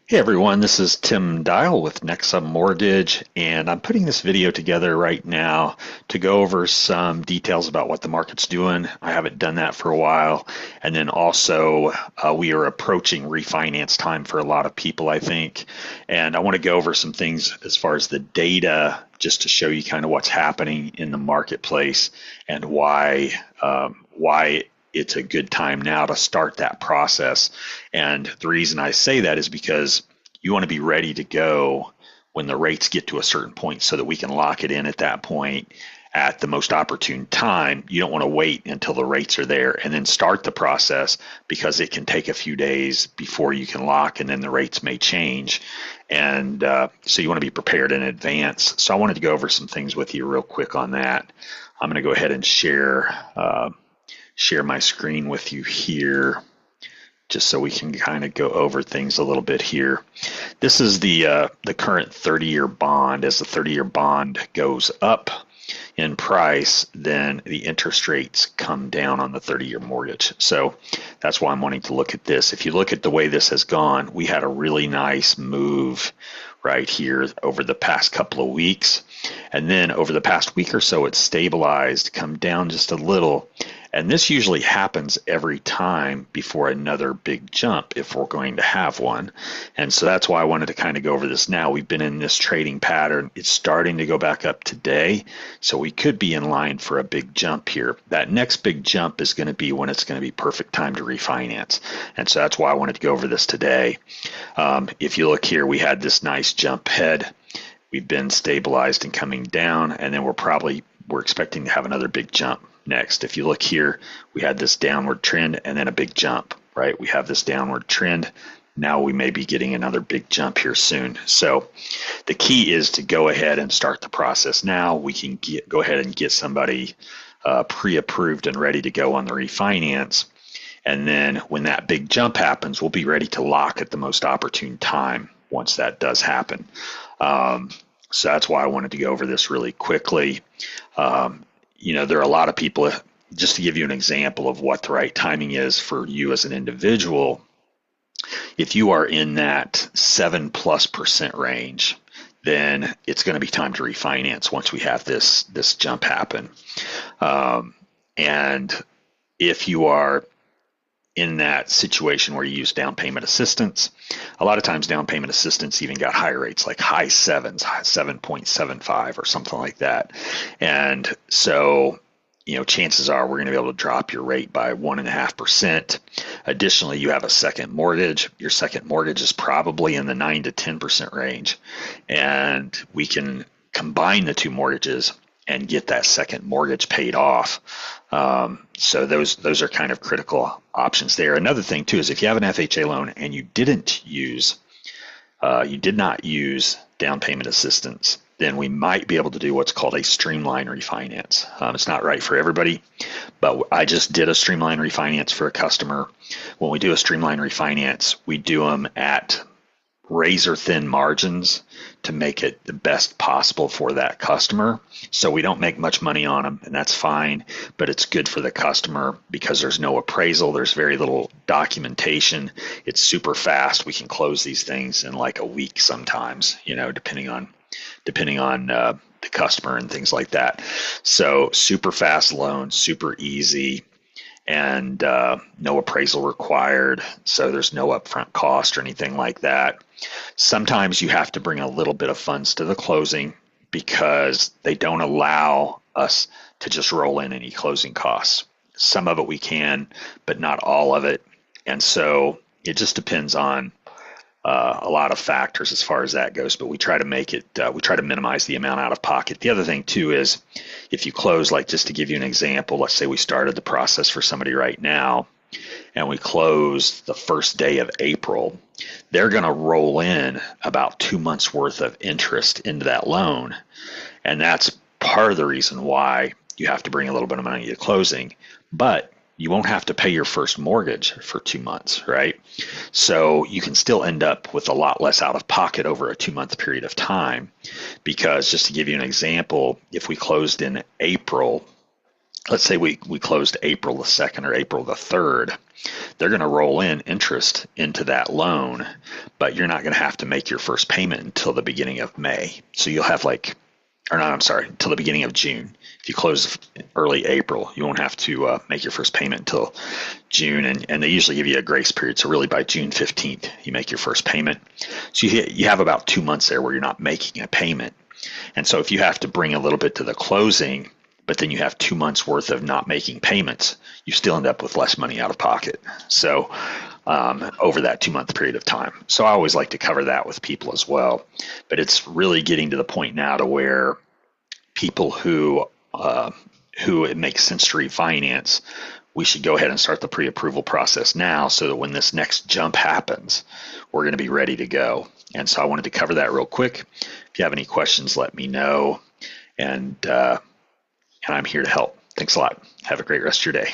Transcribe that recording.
Hey everyone, this is Tim Dial with Nexa Mortgage, and I'm putting this video together right now to go over some details about what the market's doing. I haven't done that for a while. And then also, we are approaching refinance time for a lot of people, I think. And I want to go over some things as far as the data, just to show you kind of what's happening in the marketplace and why it's a good time now to start that process. And the reason I say that is because you want to be ready to go when the rates get to a certain point so that we can lock it in at that point at the most opportune time. You don't want to wait until the rates are there and then start the process, because it can take a few days before you can lock, and then the rates may change. And so you want to be prepared in advance. So I wanted to go over some things with you real quick on that. I'm going to go ahead and share my screen with you here, just so we can kind of go over things a little bit here. This is the current 30-year bond. As the 30-year bond goes up in price, then the interest rates come down on the 30-year mortgage. So that's why I'm wanting to look at this. If you look at the way this has gone, we had a really nice move right here over the past couple of weeks. And then over the past week or so, it's stabilized, come down just a little. And this usually happens every time before another big jump, if we're going to have one. And so that's why I wanted to kind of go over this now. We've been in this trading pattern. It's starting to go back up today. So we could be in line for a big jump here. That next big jump is going to be when it's going to be perfect time to refinance. And so that's why I wanted to go over this today. If you look here, we had this nice jump head. We've been stabilized and coming down, and then we're expecting to have another big jump next. If you look here, we had this downward trend and then a big jump, right? We have this downward trend. Now we may be getting another big jump here soon. So the key is to go ahead and start the process now. We can go ahead and get somebody pre-approved and ready to go on the refinance. And then when that big jump happens, we'll be ready to lock at the most opportune time once that does happen. So that's why I wanted to go over this really quickly. There are a lot of people, just to give you an example of what the right timing is for you as an individual. If you are in that 7+% range, then it's going to be time to refinance once we have this jump happen. And if you are in that situation where you use down payment assistance, a lot of times down payment assistance even got higher rates, like high sevens, 7.75 or something like that. And so, chances are we're going to be able to drop your rate by 1.5%. Additionally, you have a second mortgage. Your second mortgage is probably in the 9 to 10% range. And we can combine the two mortgages and get that second mortgage paid off. So those are kind of critical options there. Another thing too is if you have an FHA loan and you did not use down payment assistance, then we might be able to do what's called a streamline refinance. It's not right for everybody, but I just did a streamline refinance for a customer. When we do a streamline refinance, we do them at razor thin margins to make it the best possible for that customer. So we don't make much money on them, and that's fine, but it's good for the customer because there's no appraisal, there's very little documentation. It's super fast. We can close these things in like a week sometimes, depending on the customer and things like that. So super fast loan, super easy, and no appraisal required. So there's no upfront cost or anything like that. Sometimes you have to bring a little bit of funds to the closing because they don't allow us to just roll in any closing costs. Some of it we can, but not all of it. And so it just depends on a lot of factors as far as that goes, but we try to minimize the amount out of pocket. The other thing too is if you close, like just to give you an example, let's say we started the process for somebody right now and we close the first day of April, they're going to roll in about 2 months worth of interest into that loan. And that's part of the reason why you have to bring a little bit of money to closing, but you won't have to pay your first mortgage for 2 months, right? So you can still end up with a lot less out of pocket over a 2-month period of time, because just to give you an example, if we closed in April let's say we closed April the 2nd or April the 3rd, they're going to roll in interest into that loan, but you're not going to have to make your first payment until the beginning of May. So you'll have like, or not, I'm sorry, until the beginning of June. If you close early April, you won't have to make your first payment until June, and they usually give you a grace period. So really by June 15th, you make your first payment. So you have about 2 months there where you're not making a payment. And so if you have to bring a little bit to the closing, but then you have 2 months worth of not making payments, you still end up with less money out of pocket. So over that 2 month period of time. So I always like to cover that with people as well. But it's really getting to the point now to where people who it makes sense to refinance, we should go ahead and start the pre-approval process now so that when this next jump happens, we're going to be ready to go. And so I wanted to cover that real quick. If you have any questions, let me know. And I'm here to help. Thanks a lot. Have a great rest of your day.